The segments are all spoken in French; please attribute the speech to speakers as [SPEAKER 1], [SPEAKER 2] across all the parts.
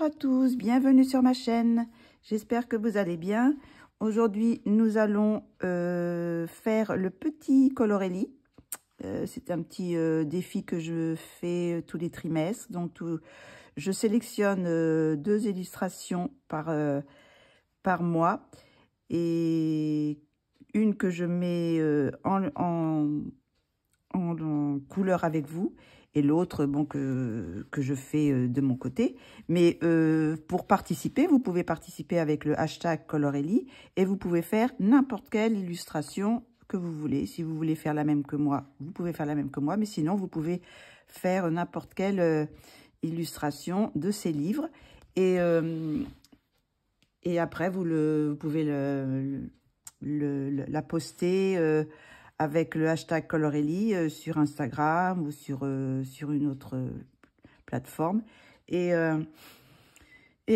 [SPEAKER 1] à tous, bienvenue sur ma chaîne. J'espère que vous allez bien. Aujourd'hui, nous allons faire le petit colorelli. C'est un petit défi que je fais tous les trimestres. Donc, je sélectionne 2 illustrations par mois et une que je mets en couleur avec vous et l'autre bon que je fais de mon côté. Mais pour participer, vous pouvez participer avec le hashtag colorelli et vous pouvez faire n'importe quelle illustration que vous voulez. Si vous voulez faire la même que moi, vous pouvez faire la même que moi, mais sinon vous pouvez faire n'importe quelle illustration de ces livres et après vous pouvez la poster avec le hashtag colorelli sur Instagram ou sur une autre plateforme. Et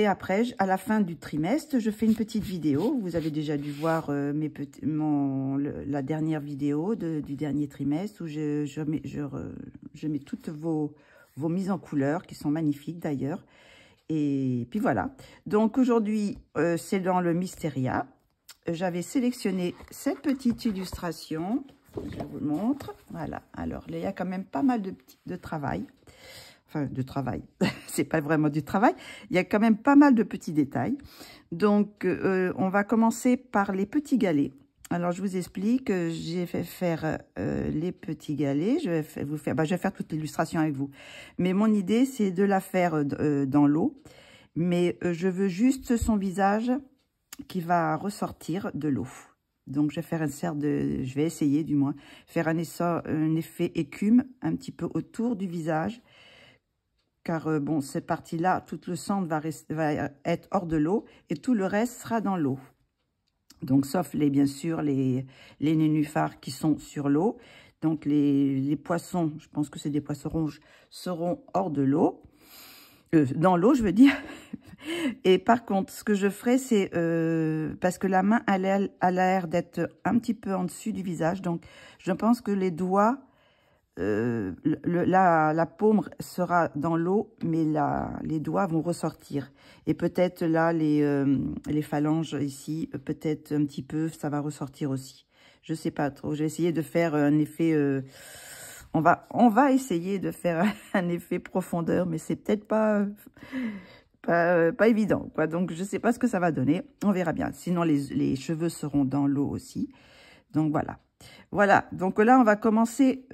[SPEAKER 1] après, à la fin du trimestre, je fais une petite vidéo. Vous avez déjà dû voir la dernière vidéo du dernier trimestre où je mets toutes vos mises en couleur qui sont magnifiques d'ailleurs. Et puis voilà. Donc aujourd'hui, c'est dans le Mysteria. J'avais sélectionné cette petite illustration. Je vous le montre. Voilà. Alors, il y a quand même pas mal de travail. Enfin, de travail. C'est pas vraiment du travail. Il y a quand même pas mal de petits détails. Donc, on va commencer par les petits galets. Alors, je vous explique. J'ai fait faire les petits galets. Je vais faire toute l'illustration avec vous. Mais mon idée, c'est de la faire dans l'eau. Mais je veux juste son visage qui va ressortir de l'eau. Donc, je vais faire je vais essayer du moins, faire un effet écume un petit peu autour du visage. Car, bon, cette partie-là, tout le centre va être hors de l'eau et tout le reste sera dans l'eau. Donc, sauf bien sûr, les nénuphars qui sont sur l'eau. Donc, les poissons, je pense que c'est des poissons rouges, seront hors de l'eau. Dans l'eau, je veux dire. Et par contre, ce que je ferai, c'est parce que la main a l'air d'être un petit peu en dessus du visage. Donc, je pense que les doigts, la paume sera dans l'eau, mais les doigts vont ressortir. Et peut-être là, les phalanges ici, peut-être un petit peu, ça va ressortir aussi. Je sais pas trop. J'ai essayé de faire un effet... On va essayer de faire un effet profondeur, mais c'est peut-être pas évident, quoi. Donc, je sais pas ce que ça va donner. On verra bien. Sinon, les cheveux seront dans l'eau aussi. Donc, voilà. Voilà. Donc, là, on va commencer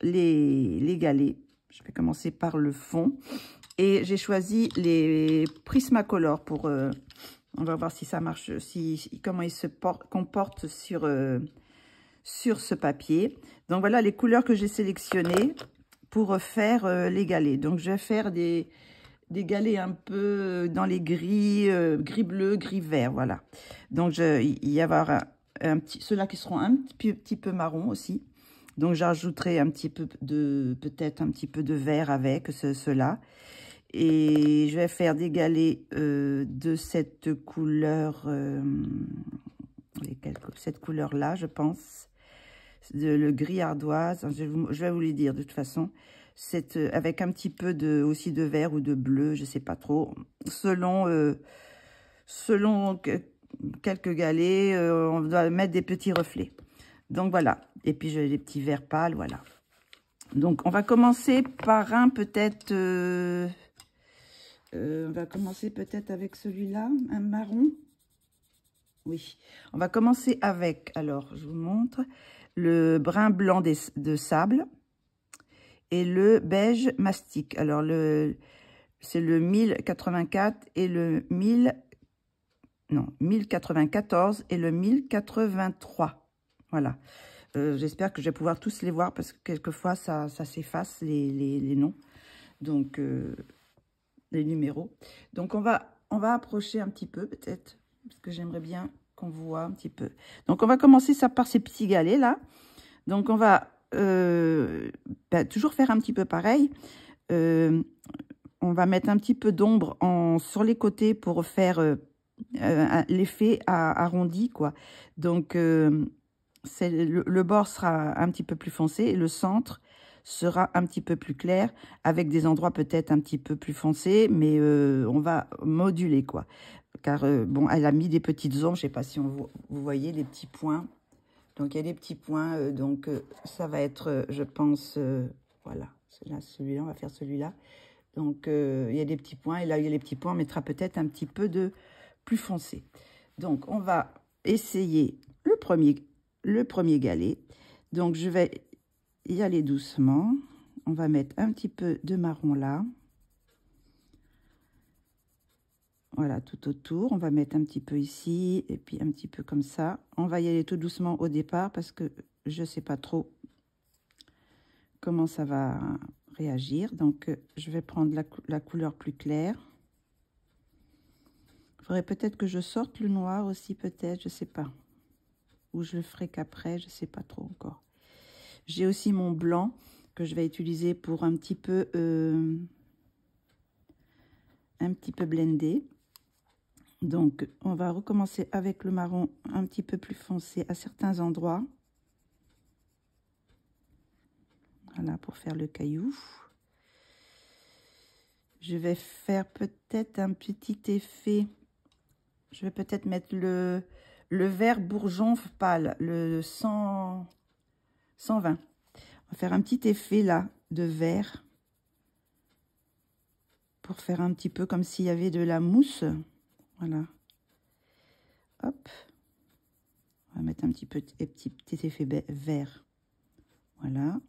[SPEAKER 1] les galets. Je vais commencer par le fond. Et j'ai choisi les Prismacolor pour... on va voir si ça marche, comment ils se comportent sur ce papier. Donc, voilà les couleurs que j'ai sélectionnées pour faire les galets. Donc, je vais faire des galets un peu dans les gris, gris bleu, gris vert, voilà. Donc, il y avoir ceux-là qui seront un petit peu marron aussi. Donc, j'ajouterai un petit peu peut-être un petit peu de vert avec ceux-là. Et je vais faire des galets de cette couleur, cette couleur-là, je pense. Le gris ardoise, je vais vous les dire de toute façon. Avec un petit peu aussi de vert ou de bleu, je sais pas trop. Selon quelques galets, on doit mettre des petits reflets. Donc voilà. Et puis j'ai les petits verts pâles, voilà. Donc on va commencer par un peut-être... on va commencer peut-être avec celui-là, un marron. Oui, on va commencer avec, alors je vous montre, le brun blanc de sable et le beige mastic. Alors, c'est le 1084 et le 1094 et le 1083. Voilà. J'espère que je vais pouvoir tous les voir parce que quelquefois, ça s'efface les noms. Donc, les numéros. Donc, on va approcher un petit peu peut-être parce que j'aimerais bien qu'on voit un petit peu. Donc, on va commencer ça par ces petits galets là. Donc, on va toujours faire un petit peu pareil. On va mettre un petit peu d'ombre sur les côtés pour faire l'effet arrondi, quoi. Donc, le bord sera un petit peu plus foncé et le centre sera un petit peu plus clair, avec des endroits peut-être un petit peu plus foncés, mais on va moduler, quoi. Car, bon, elle a mis des petites ombres, je ne sais pas si vous voyez les petits points. Donc, il y a des petits points, donc ça va être, je pense, voilà, celui-là, on va faire celui-là. Donc, il y a des petits points, et là, il y a les petits points, on mettra peut-être un petit peu de plus foncé. Donc, on va essayer le premier galet. Donc, je vais y aller doucement. On va mettre un petit peu de marron là. Voilà, tout autour. On va mettre un petit peu ici, et puis un petit peu comme ça. On va y aller tout doucement au départ, parce que je ne sais pas trop comment ça va réagir. Donc, je vais prendre la couleur plus claire. Il faudrait peut-être que je sorte le noir aussi, peut-être, je sais pas. Ou je le ferai qu'après, je sais pas trop encore. J'ai aussi mon blanc que je vais utiliser pour un petit peu blender. Donc, on va recommencer avec le marron un petit peu plus foncé à certains endroits. Voilà, pour faire le caillou. Je vais faire peut-être un petit effet. Je vais peut-être mettre le vert bourgeon pâle, le 120. On va faire un petit effet là de vert pour faire un petit peu comme s'il y avait de la mousse. Voilà. Hop. On va mettre un petit effet vert. Voilà.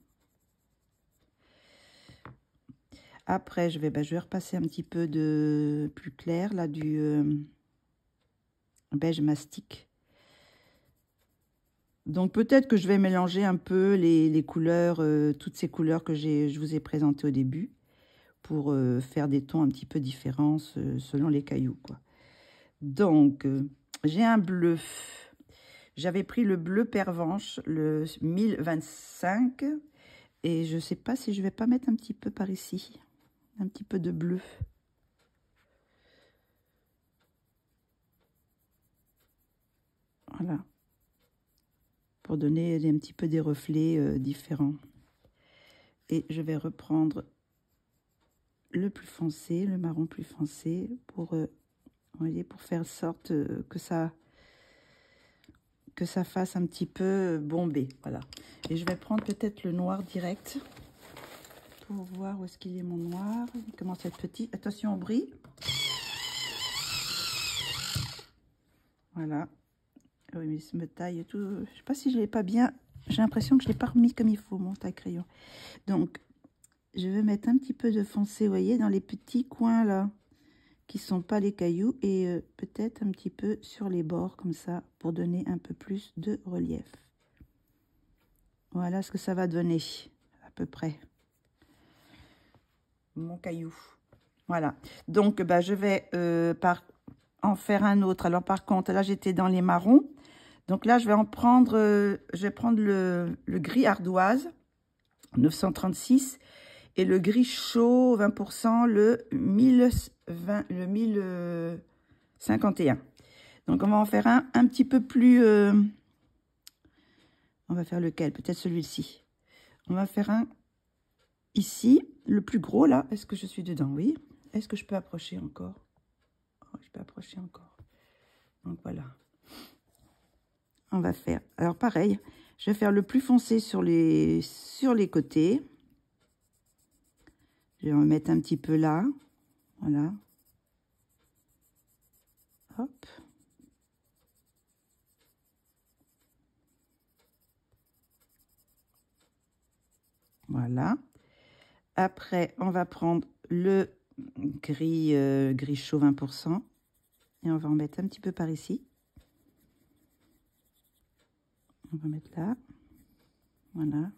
[SPEAKER 1] Après, je vais repasser un petit peu de plus clair, là, du beige mastic. Donc, peut-être que je vais mélanger un peu les couleurs, toutes ces couleurs que je vous ai présentées au début, pour faire des tons un petit peu différents selon les cailloux, quoi. Donc, j'ai un bleu. J'avais pris le bleu pervenche, le 1025, et je ne sais pas si je vais pas mettre un petit peu par ici. Un petit peu de bleu. Voilà. Pour donner un petit peu des reflets différents. Et je vais reprendre le plus foncé, le marron plus foncé, pour, vous voyez, pour faire sorte que ça fasse un petit peu bombé. Voilà. Et je vais prendre peut-être le noir direct. Pour voir où est-ce qu'il est mon noir. Il commence à être petit. Attention au bris. Voilà. Oui, mais il me taille tout. Je ne sais pas si je ne l'ai pas bien. J'ai l'impression que je ne l'ai pas remis comme il faut, mon taille-crayon. Donc, je vais mettre un petit peu de foncé, vous voyez, dans les petits coins là, qui ne sont pas les cailloux. Et peut-être un petit peu sur les bords, comme ça, pour donner un peu plus de relief. Voilà ce que ça va donner, à peu près. Mon caillou. Voilà. Donc, bah, je vais en faire un autre. Alors, par contre, là, j'étais dans les marrons. Donc là, je vais prendre le gris ardoise, 936, et le gris chaud, 20%, le 1051. Donc, on va en faire un petit peu plus... on va faire lequel? Peut-être celui-ci. On va faire un ici, le plus gros, là. Est-ce que je suis dedans? Oui. Est-ce que je peux approcher encore? Oh, je peux approcher encore. Donc, voilà. On va faire, alors pareil, je vais faire le plus foncé sur les côtés. Je vais en mettre un petit peu là, voilà. Hop. Voilà. Après, on va prendre le gris, gris chaud 20%. Et on va en mettre un petit peu par ici. On va mettre là. Voilà.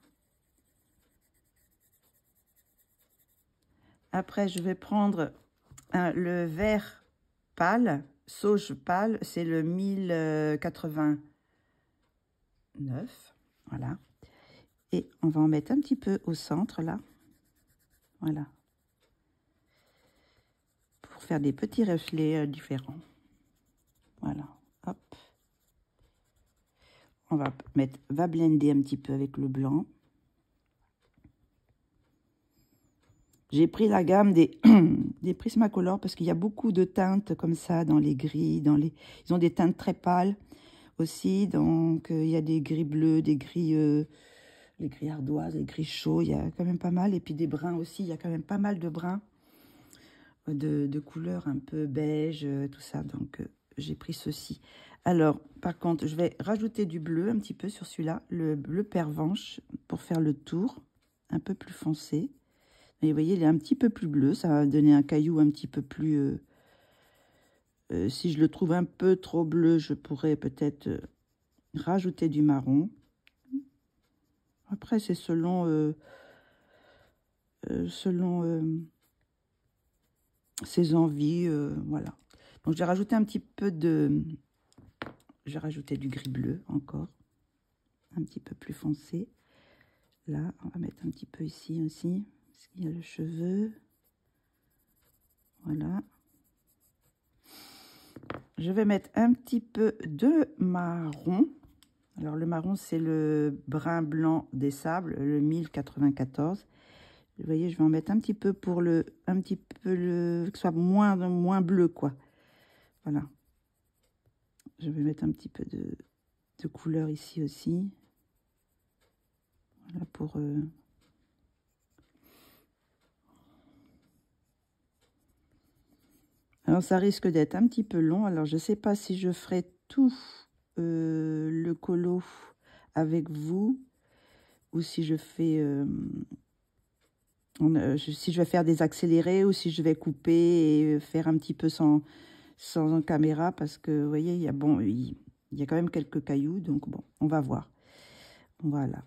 [SPEAKER 1] Après, je vais prendre le vert pâle, sauge pâle, c'est le 1089. Voilà. Et on va en mettre un petit peu au centre, là. Voilà. Pour faire des petits reflets différents. Voilà. Hop. On va blender un petit peu avec le blanc. J'ai pris la gamme des, des Prismacolor parce qu'il y a beaucoup de teintes comme ça dans les gris. Ils ont des teintes très pâles aussi. Donc, il y a des gris bleus, des gris, les gris ardoises, les gris chauds. Il y a quand même pas mal. Et puis des bruns aussi. Il y a quand même pas mal de bruns de couleurs un peu beige, tout ça. Donc, j'ai pris ceci. Alors, par contre, je vais rajouter du bleu un petit peu sur celui-là. Le bleu pervenche pour faire le tour. Un peu plus foncé. Et vous voyez, il est un petit peu plus bleu. Ça va donner un caillou un petit peu plus... si je le trouve un peu trop bleu, je pourrais peut-être rajouter du marron. Après, c'est selon ses envies. Voilà. Donc, j'ai rajouté un petit peu de... J'ai rajouté du gris bleu encore. Un petit peu plus foncé. Là, on va mettre un petit peu ici aussi. Parce qu'il y a le cheveu. Voilà. Je vais mettre un petit peu de marron. Alors, le marron, c'est le brun blanc des sables, le 1094. Vous voyez, je vais en mettre un petit peu pour que ce soit moins bleu, quoi. Voilà. Je vais mettre un petit peu de couleur ici aussi. Voilà, pour... Alors, ça risque d'être un petit peu long. Alors, je ne sais pas si je ferai tout le colo avec vous ou si je fais... si je vais faire des accélérés ou si je vais couper et faire un petit peu sans caméra. Parce que, vous voyez, il y a quand même quelques cailloux. Donc, bon, on va voir. Voilà.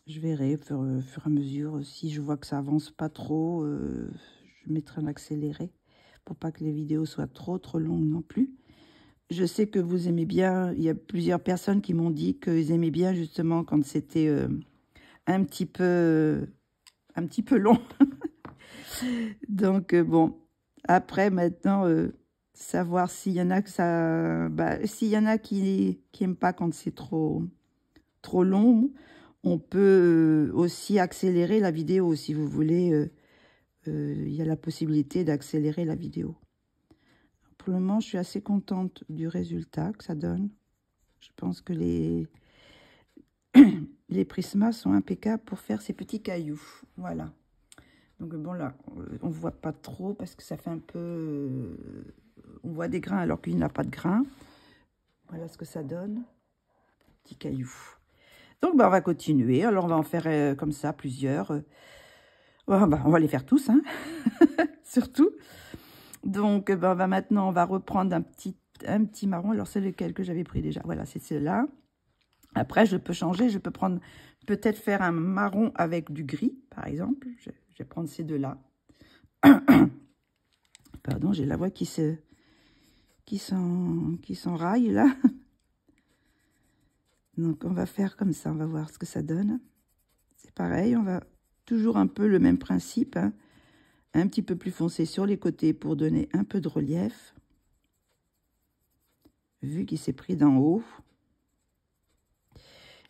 [SPEAKER 1] Je verrai au fur et à mesure. Si je vois que ça avance pas trop, je mettrai un accéléré. Pour pas que les vidéos soient trop longues non plus. Je sais que vous aimez bien, il y a plusieurs personnes qui m'ont dit qu'ils aimaient bien justement quand c'était un petit peu long. Donc bon, après maintenant, savoir s'il y en a s'il y en a qui aiment pas quand c'est trop long, on peut aussi accélérer la vidéo si vous voulez. Il y a la possibilité d'accélérer la vidéo. Pour le moment, je suis assez contente du résultat que ça donne. Je pense que les prismas sont impeccables pour faire ces petits cailloux. Voilà. Donc bon, là, on ne voit pas trop parce que ça fait un peu... on voit des grains alors qu'il n'y a pas de grains. Voilà ce que ça donne. Petits cailloux. Donc, on va continuer. Alors, on va en faire comme ça, plusieurs. On va les faire tous, hein. Surtout. Donc, maintenant, on va reprendre un petit marron. Alors, c'est lequel que j'avais pris déjà? Voilà, c'est celui-là. Après, je peux changer. Je peux prendre, peut-être faire un marron avec du gris, par exemple. Je vais prendre ces deux-là. Pardon, j'ai la voix qui s'enraille, là. Donc, on va faire comme ça. On va voir ce que ça donne. C'est pareil, on va toujours un peu le même principe, hein. Un petit peu plus foncé sur les côtés pour donner un peu de relief. Vu qu'il s'est pris d'en haut.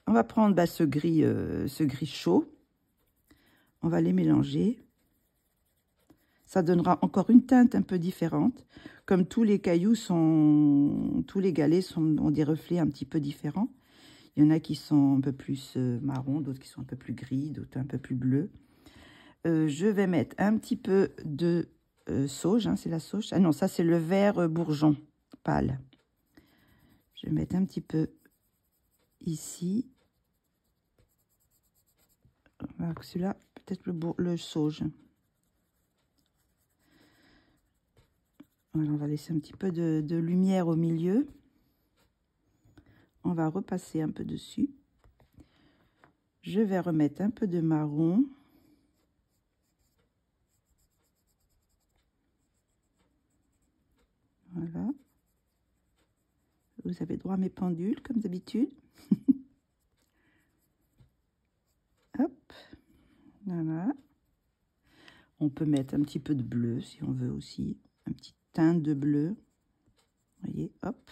[SPEAKER 1] On va prendre ce gris chaud. On va les mélanger. Ça donnera encore une teinte un peu différente. Comme tous les cailloux tous les galets ont des reflets un petit peu différents. Il y en a qui sont un peu plus marron, d'autres qui sont un peu plus gris, d'autres un peu plus bleus. Je vais mettre un petit peu de sauge, hein, c'est la sauge. Ah non, ça c'est le vert bourgeon pâle. Je vais mettre un petit peu ici. Celui-là, peut-être le sauge. Voilà, on va laisser un petit peu de lumière au milieu. On va repasser un peu dessus. Je vais remettre un peu de marron. Voilà. Vous avez droit à mes pendules, comme d'habitude. Hop. Voilà. On peut mettre un petit peu de bleu, si on veut aussi. Un petit teinte de bleu. Vous voyez, hop.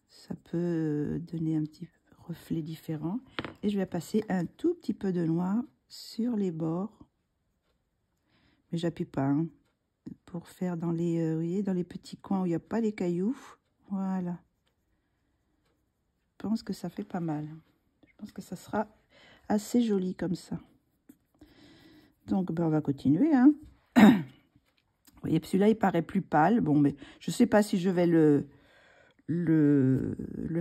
[SPEAKER 1] Ça peut donner un petit reflet différent. Et je vais passer un tout petit peu de noir sur les bords. Mais j'appuie pas, hein, pour faire dans les, vous voyez, dans les petits coins où il n'y a pas les cailloux. Voilà. Je pense que ça fait pas mal. Je pense que ça sera assez joli comme ça. Donc, ben, on va continuer, hein. Vous voyez, celui-là, il paraît plus pâle. Bon, mais je sais pas si je vais le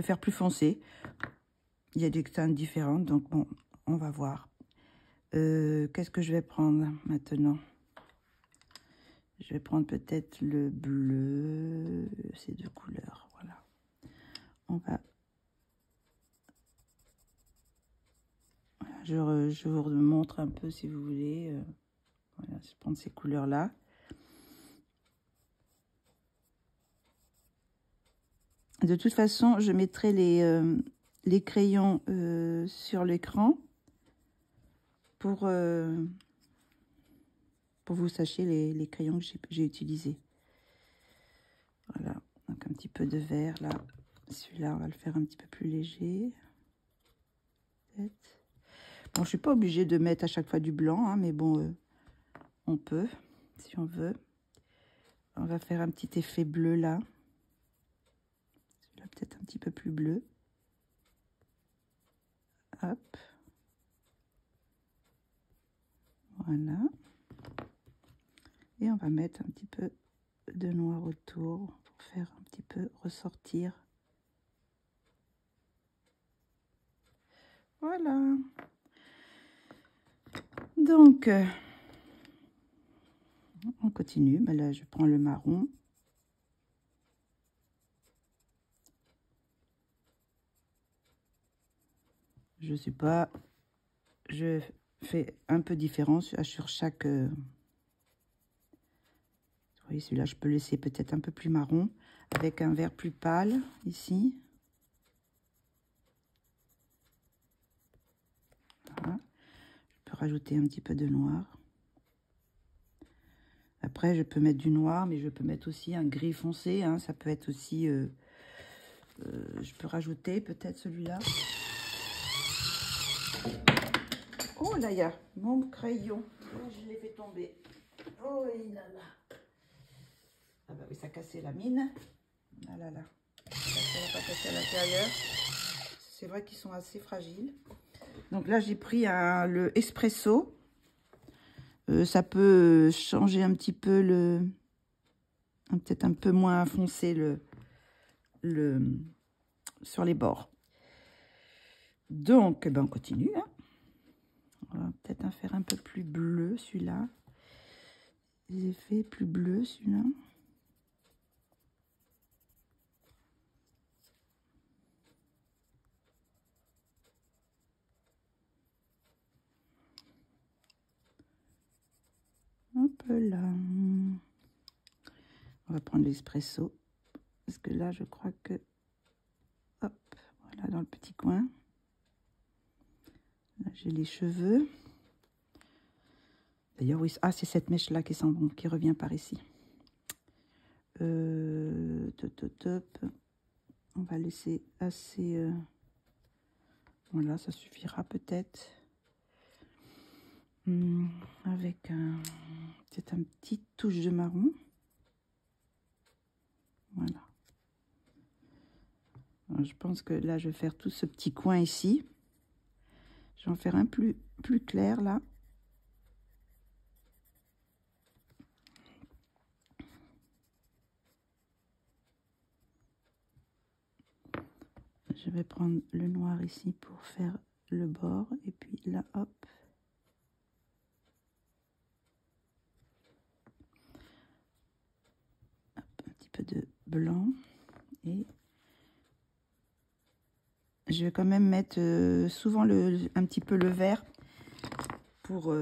[SPEAKER 1] faire plus foncé. Il y a des teintes différentes, donc bon, on va voir. Qu'est-ce que je vais prendre maintenant? Je vais prendre peut-être le bleu, ces deux couleurs, voilà. On va... Voilà, je vous montre un peu si vous voulez. Voilà, je vais prendre ces couleurs-là. De toute façon, je mettrai les crayons sur l'écran pour vous sachiez les crayons que j'ai utilisés. Voilà, donc un petit peu de vert là. Celui-là, on va le faire un petit peu plus léger. Bon, je ne suis pas obligée de mettre à chaque fois du blanc, hein, mais bon, on peut, si on veut. On va faire un petit effet bleu là. Celui-là, peut-être un petit peu plus bleu. Hop. Voilà. Et on va mettre un petit peu de noir autour pour faire un petit peu ressortir. Voilà. Donc, on continue. Ben là, je prends le marron. Je sais pas. Je fais un peu différent sur chaque... Vous voyez, celui-là, je peux laisser peut-être un peu plus marron, avec un vert plus pâle, ici. Voilà. Je peux rajouter un petit peu de noir. Après, je peux mettre du noir, mais je peux mettre aussi un gris foncé, hein. Ça peut être aussi... je peux rajouter peut-être celui-là. Oh là, il y a mon crayon. Oh, je l'ai fait tomber. Oh là là. Ah bah oui, ça a cassé la mine. Ah là là. Ça va pas casser à l'intérieur. C'est vrai qu'ils sont assez fragiles. Donc là, j'ai pris le espresso. Ça peut changer un petit peu peut-être un peu moins foncé sur les bords. Donc, ben on continue, hein. On va peut-être en faire un peu plus bleu, celui-là. Les effets plus bleus, celui-là. Hop là. On va prendre l'espresso. Parce que là, je crois que... Hop, voilà, dans le petit coin. Là, j'ai les cheveux. D'ailleurs, oui, ah, c'est cette mèche-là qui sent bon, qui revient par ici. Top. On va laisser assez... Voilà, ça suffira peut-être. Avec peut-être un petit touche de marron. Voilà. Alors, je pense que là, je vais faire tout ce petit coin ici. Je vais en faire un plus clair là. Je vais prendre le noir ici pour faire le bord. Et puis là, hop. Hop, un petit peu de blanc. Et je vais quand même mettre souvent un petit peu le vert pour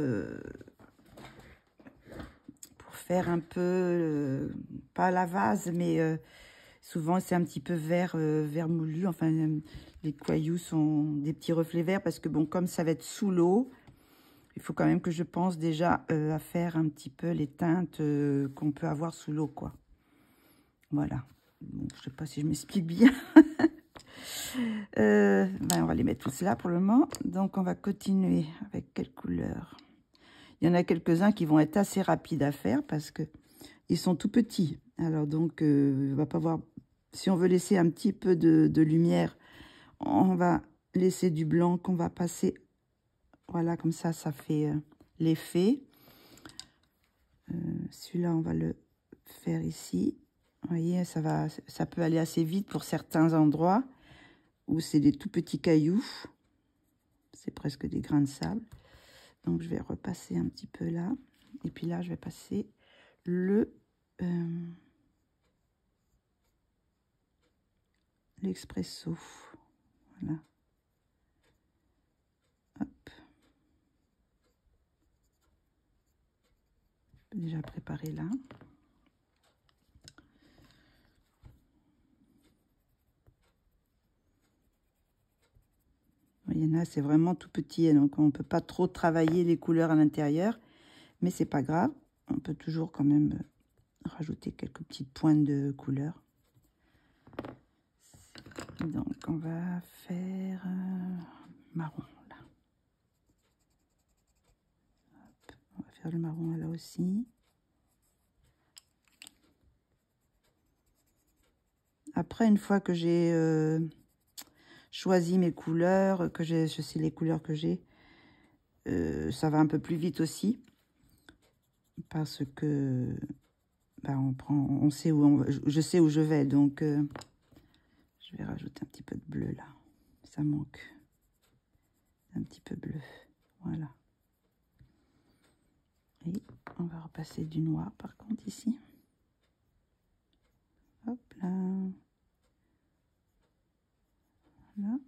[SPEAKER 1] faire un peu, pas la vase, mais souvent c'est un petit peu vert moulu. Enfin, les cailloux sont des petits reflets verts parce que bon, comme ça va être sous l'eau, il faut quand même que je pense déjà à faire un petit peu les teintes qu'on peut avoir sous l'eau, quoi. Voilà. Bon, je sais pas si je m'explique bien. Ben, on va les mettre tous là pour le moment. Donc, on va continuer avec quelle couleur? Il y en a quelques-uns qui vont être assez rapides à faire parce que ils sont tout petits. Alors donc, on va pas voir. Si on veut laisser un petit peu de lumière, on va laisser du blanc qu'on va passer. Voilà, comme ça fait l'effet. Celui-là, on va le faire ici. Vous voyez, ça peut aller assez vite pour certains endroits où c'est des tout petits cailloux. C'est presque des grains de sable. Donc, je vais repasser un petit peu là. Et puis là, je vais passer l'expresso. Voilà. Hop. Déjà préparé là. Il y en a, c'est vraiment tout petit, donc on ne peut pas trop travailler les couleurs à l'intérieur, mais c'est pas grave. On peut toujours quand même rajouter quelques petites pointes de couleur. Donc on va faire marron là. Hop, on va faire le marron là aussi. Après, une fois que j'ai choisi mes couleurs, que je sais les couleurs que j'ai, ça va un peu plus vite aussi. Parce que on sait où je sais où je vais, donc je vais rajouter un petit peu de bleu là. Ça manque un petit peu bleu. Voilà. Et on va repasser du noir par contre ici. Hop là. Voilà.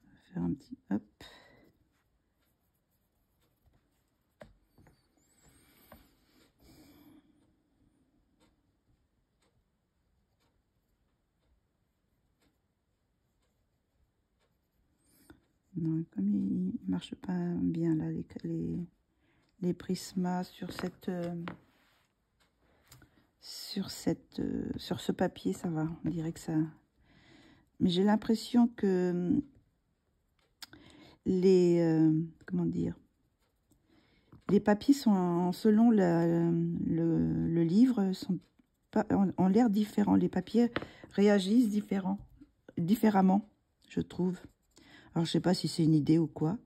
[SPEAKER 1] On va faire un petit hop. Non, comme il marche pas bien là, les prismas sur ce papier, ça va. On dirait que ça. Mais j'ai l'impression que comment dire, les papiers sont selon le livre ont l'air différents. Les papiers réagissent différemment, je trouve. Alors je sais pas si c'est une idée ou quoi.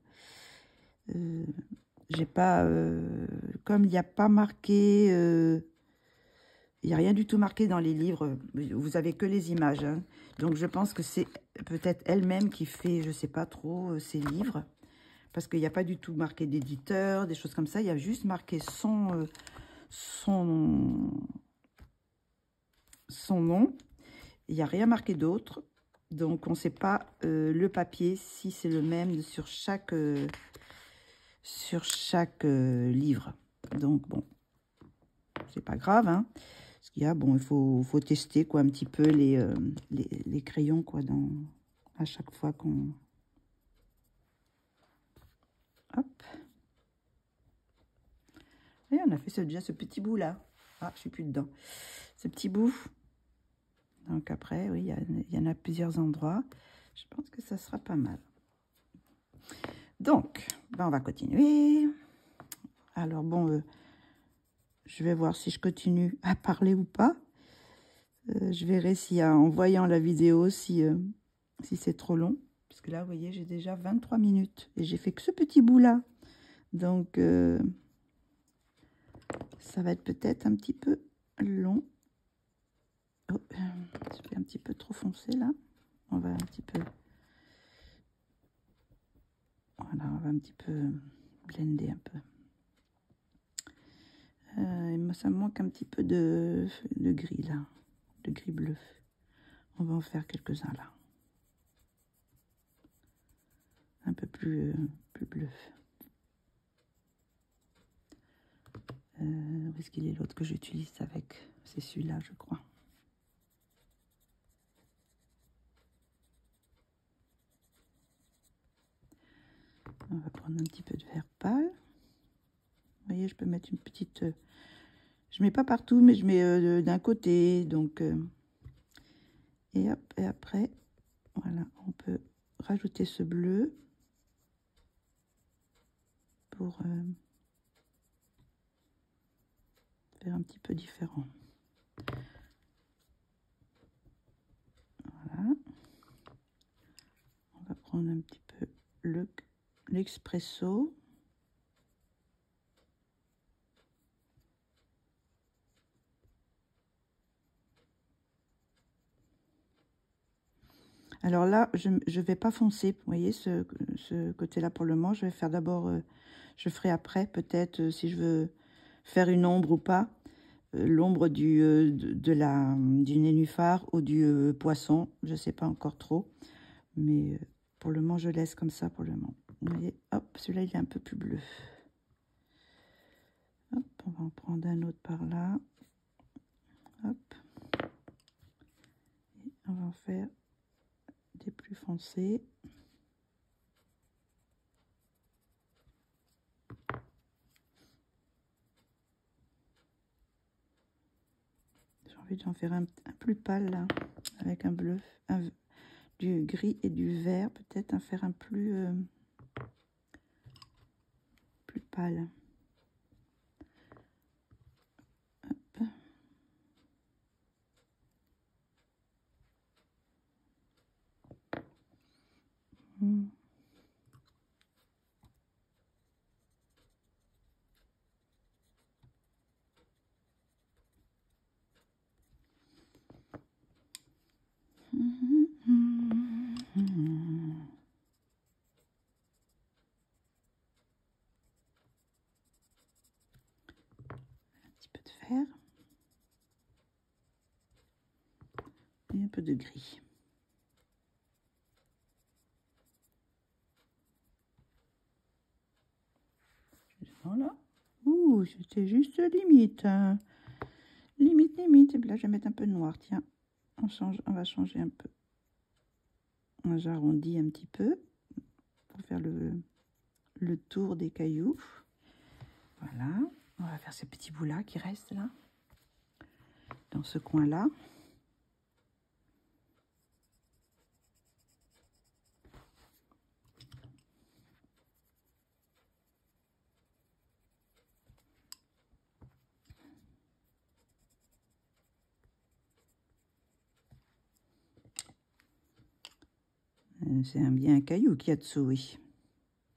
[SPEAKER 1] J'ai pas comme il n'y a pas marqué, il n'y a rien du tout marqué dans les livres. Vous avez que les images, hein. Donc je pense que c'est peut-être elle-même qui fait, je sais pas trop, ces livres. Parce qu'il n'y a pas du tout marqué d'éditeur, des choses comme ça. Il y a juste marqué son nom. Il n'y a rien marqué d'autre. Donc, on ne sait pas le papier, si c'est le même sur chaque livre. Donc, bon, c'est pas grave, hein. Parce qu'il y a, bon, il faut tester, quoi, un petit peu les crayons, quoi, à chaque fois qu'on... Hop. Et on a fait déjà ce petit bout là. Ah, je suis plus dedans. Ce petit bout. Donc après, oui, il y en a plusieurs endroits. Je pense que ça sera pas mal. Donc, on va continuer. Alors bon, je vais voir si je continue à parler ou pas. Je verrai si en voyant la vidéo, si c'est trop long. Parce que là, vous voyez, j'ai déjà 23 minutes. Et j'ai fait que ce petit bout là. Donc... ça va être peut-être un petit peu long. Oh, ça fait un petit peu trop foncé là. On va un petit peu... Voilà, on va un petit peu blender un peu. Ça me manque un petit peu de gris là. De gris bleu. On va en faire quelques-uns là. Un peu plus bleu. Où est-ce qu'il est l'autre que j'utilise avec? C'est celui-là, je crois. On va prendre un petit peu de vert pâle. Vous voyez, je peux mettre une petite... je mets pas partout, mais je mets d'un côté. Donc, et hop, et après, voilà, on peut rajouter ce bleu pour faire un petit peu différent. Voilà. On va prendre un petit peu l'Expresso. Alors là, je ne vais pas foncer, vous voyez, ce côté-là pour le moment. Je vais faire d'abord, je ferai après, peut-être, si je veux faire une ombre ou pas. L'ombre du nénuphar ou du poisson, je ne sais pas encore trop. Mais pour le moment, je laisse comme ça pour le moment. Vous voyez, hop, celui-là, il est un peu plus bleu. Hop, on va en prendre un autre par là. Hop. Et on va en faire des plus foncés. J'ai envie d'en faire un plus pâle, là, avec un bleu, du gris et du vert. Peut-être en faire un plus pâle. Hop. Vert et un peu de gris. Voilà. Ouh, c'était juste limite. Hein. Limite, limite. Et là, je vais mettre un peu de noir. Tiens, on va changer un peu. J'arrondis un petit peu pour faire le tour des cailloux. Voilà. On va faire ces petits bouts-là qui restent là. Dans ce coin-là. C'est bien un caillou qu'il y a dessous, oui.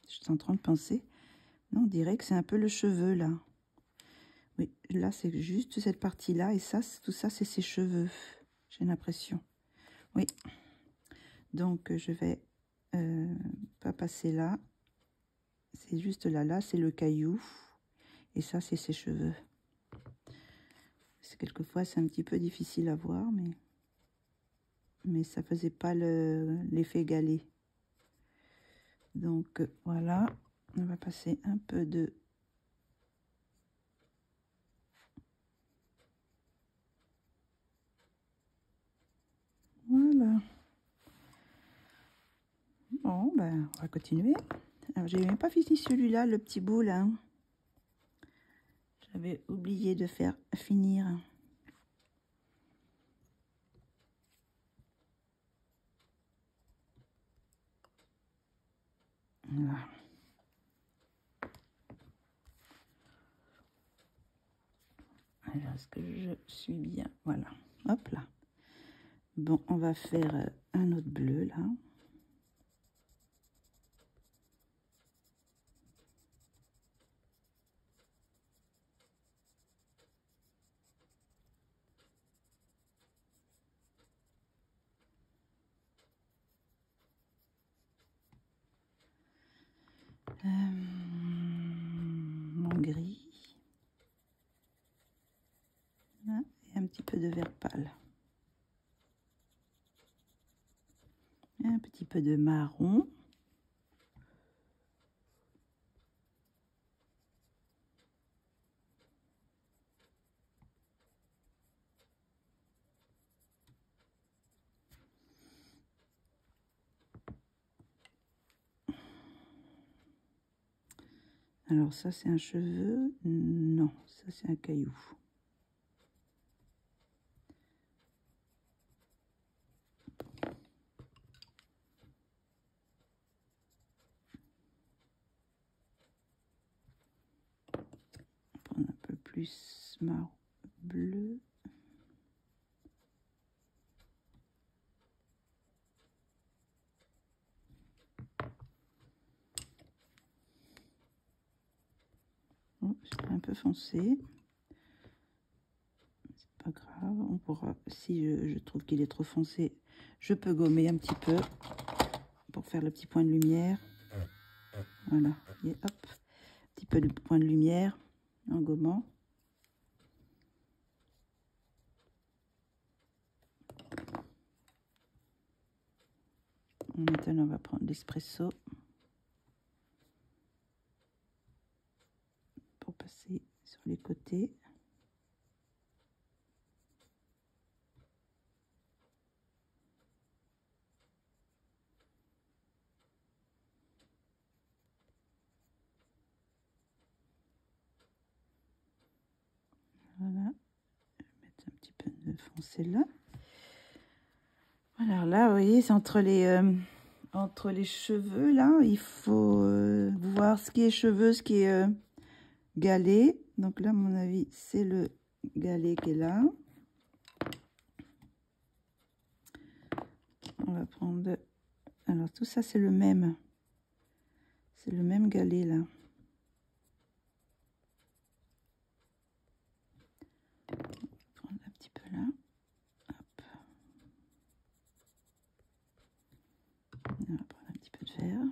[SPEAKER 1] Je suis en train de penser. Non, on dirait que c'est un peu le cheveu, là. Oui, là, c'est juste cette partie-là. Et ça, tout ça, c'est ses cheveux. J'ai l'impression. Oui. Donc, je vais pas passer là. C'est juste là. Là, c'est le caillou. Et ça, c'est ses cheveux. Quelquefois, c'est un petit peu difficile à voir, mais ça faisait pas l'effet galet. Donc, voilà. On va passer un peu de... Voilà. Bon, ben, on va continuer. Alors, j'ai même pas fini celui-là, le petit bout, là. J'avais oublié de faire finir. Voilà. Alors, est-ce que je suis bien? Voilà. Hop là. Bon, on va faire un autre bleu, là. Mon gris. Là, et un petit peu de vert pâle. Et un petit peu de marron. Alors ça, c'est un cheveu. Non, ça, c'est un caillou. marron bleu. Oh, c'est un peu foncé. C'est pas grave, on pourra, si je trouve qu'il est trop foncé, je peux gommer un petit peu pour faire le petit point de lumière. Voilà, et hop, un petit peu de point de lumière en gommant. Maintenant, on va prendre l'espresso pour passer sur les côtés. Voilà, je vais mettre un petit peu de foncé là. Alors là, vous voyez, c'est entre les cheveux, là, il faut voir ce qui est cheveux, ce qui est galet. Donc là, à mon avis, c'est le galet qui est là. On va prendre... Alors, tout ça, c'est le même. C'est le même galet, là. On va prendre un petit peu là. Hop. On va prendre un petit peu de vert.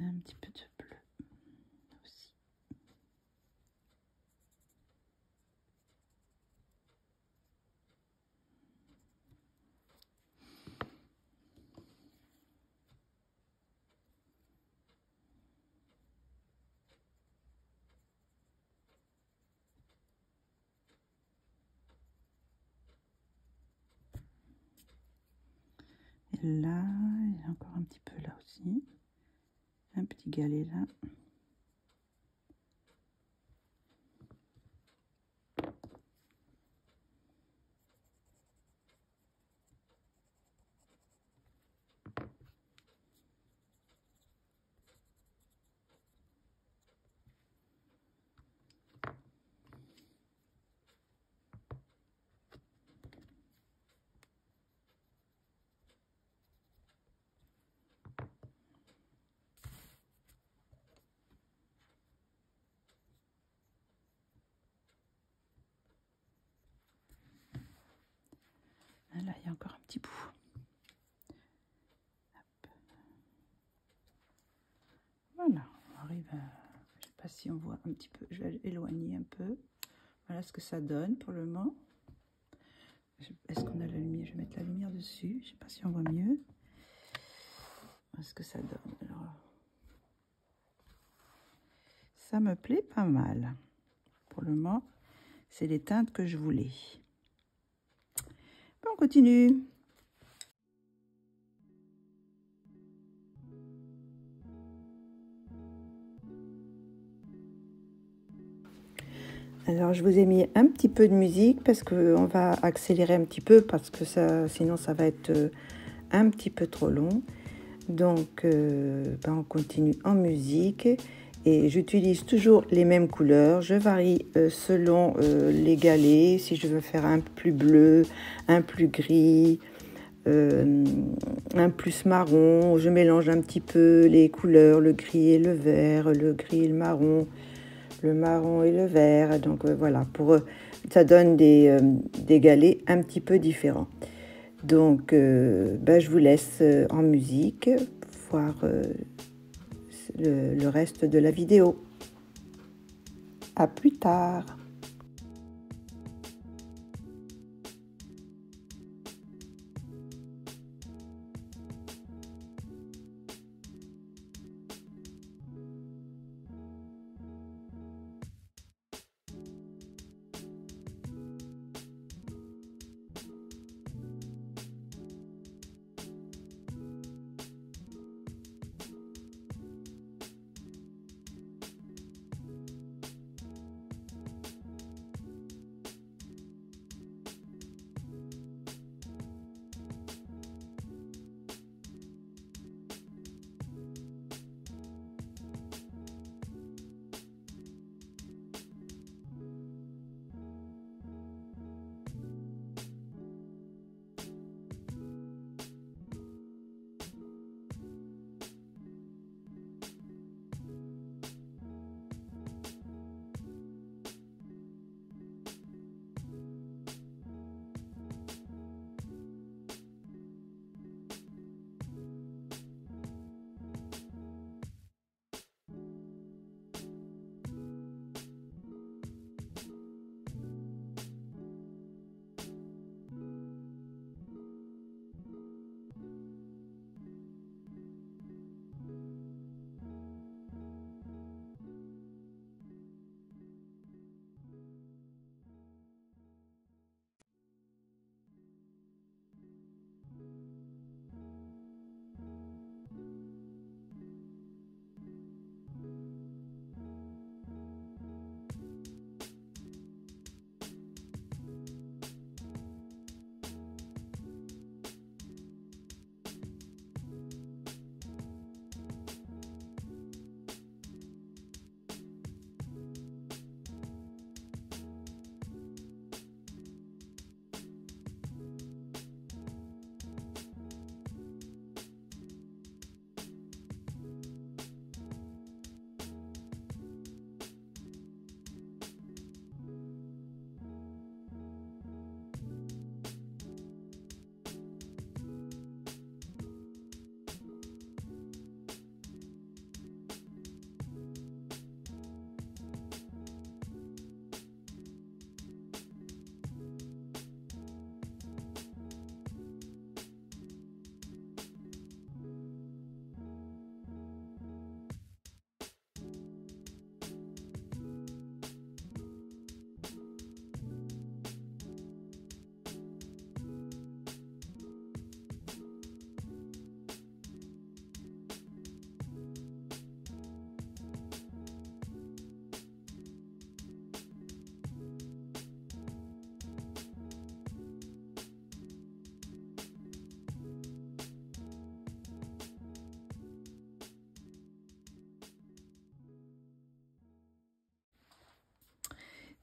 [SPEAKER 1] Un petit peu de bleu aussi. Et là, il y a encore un petit peu là aussi. Un petit galet là. Là, il y a encore un petit bout. Hop. Voilà, on arrive à... Je sais pas si on voit un petit peu. Je vais éloigner un peu. Voilà ce que ça donne pour le moment. Est-ce qu'on a la lumière? Je vais mettre la lumière dessus. Je sais pas si on voit mieux. Voilà ce que ça donne. Alors, ça me plaît pas mal. Pour le moment, c'est les teintes que je voulais. Bon, on continue. Alors, je vous ai mis un petit peu de musique parce qu'on va accélérer un petit peu parce que ça, sinon ça va être un petit peu trop long. Donc, on continue en musique et j'utilise toujours les mêmes couleurs. Je varie selon les galets, si je veux faire un plus bleu, un plus gris, un plus marron. Je mélange un petit peu les couleurs, le gris et le vert, le gris et le marron et le vert. Donc voilà, ça donne des galets un petit peu différents. Donc je vous laisse en musique voir le reste de la vidéo. À plus tard.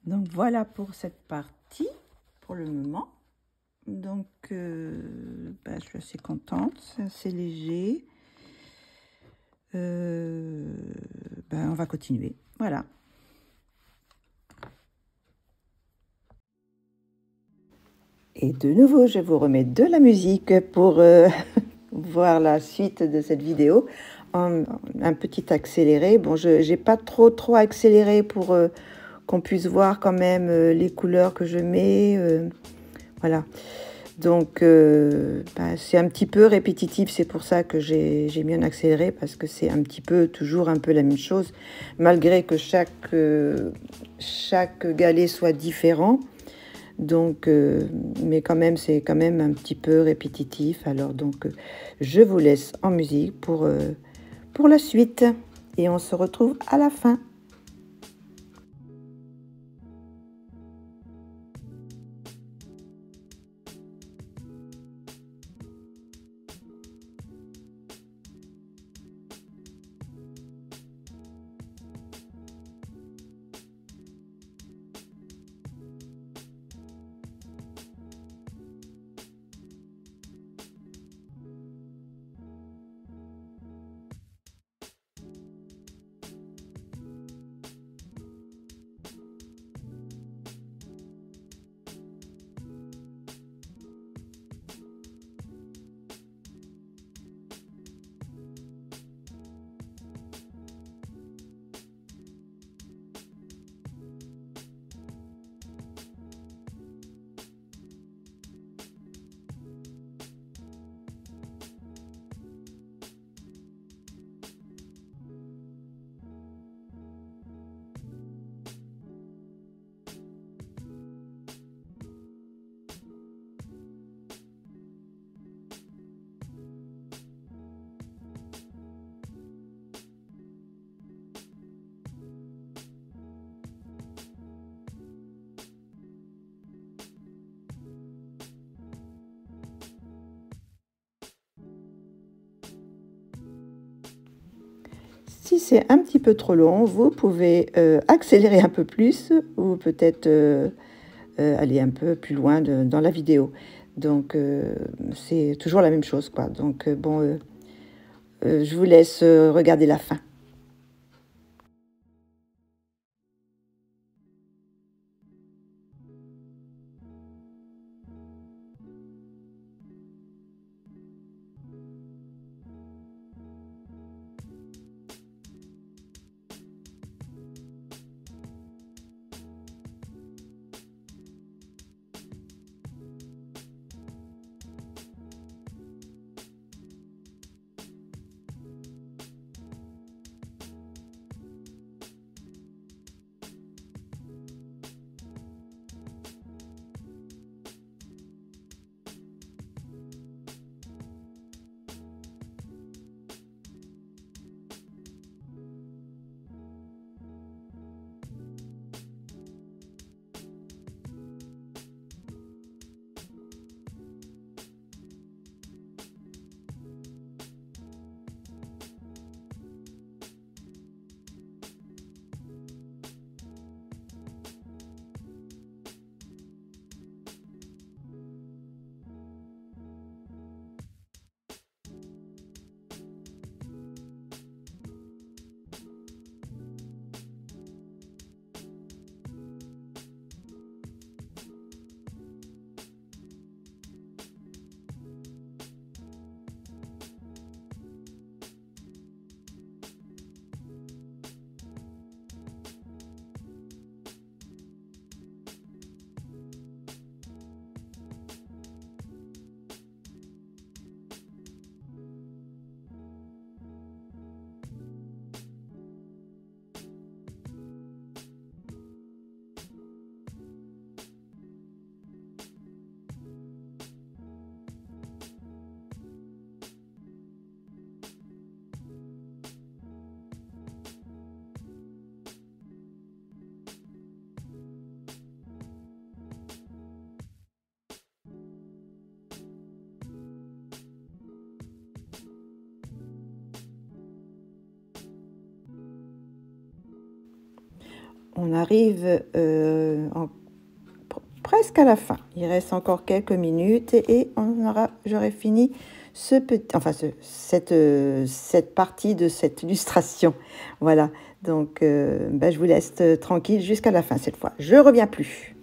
[SPEAKER 1] Donc voilà pour cette partie, pour le moment. Donc je suis assez contente, c'est assez léger. On va continuer, voilà. Et de nouveau, je vous remets de la musique pour voir la suite de cette vidéo. Un petit accéléré. Bon, je n'ai pas trop accéléré pour qu'on puisse voir quand même les couleurs que je mets. Voilà. Donc, c'est un petit peu répétitif. C'est pour ça que j'ai mis un accéléré, parce que c'est un petit peu, toujours un peu la même chose, malgré que chaque galet soit différent. Donc, mais quand même, c'est quand même un petit peu répétitif. Alors, donc, je vous laisse en musique pour la suite. Et on se retrouve à la fin. Si c'est un petit peu trop long, vous pouvez accélérer un peu plus, ou peut-être aller un peu plus loin dans la vidéo. Donc, c'est toujours la même chose, quoi. Donc, je vous laisse regarder la fin. on arrive presque à la fin. Il reste encore quelques minutes et j'aurai fini cette partie de cette illustration. Voilà, donc je vous laisse tranquille jusqu'à la fin cette fois. Je reviens plus.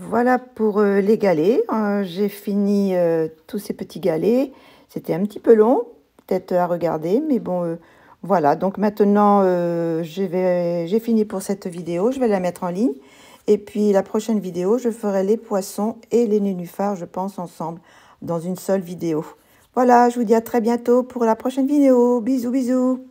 [SPEAKER 1] Voilà pour les galets. J'ai fini tous ces petits galets. C'était un petit peu long, peut-être à regarder, mais bon, voilà. Donc maintenant, j'ai fini pour cette vidéo. Je vais la mettre en ligne. Et puis la prochaine vidéo, je ferai les poissons et les nénuphars, je pense, ensemble, dans une seule vidéo. Voilà, je vous dis à très bientôt pour la prochaine vidéo. Bisous, bisous.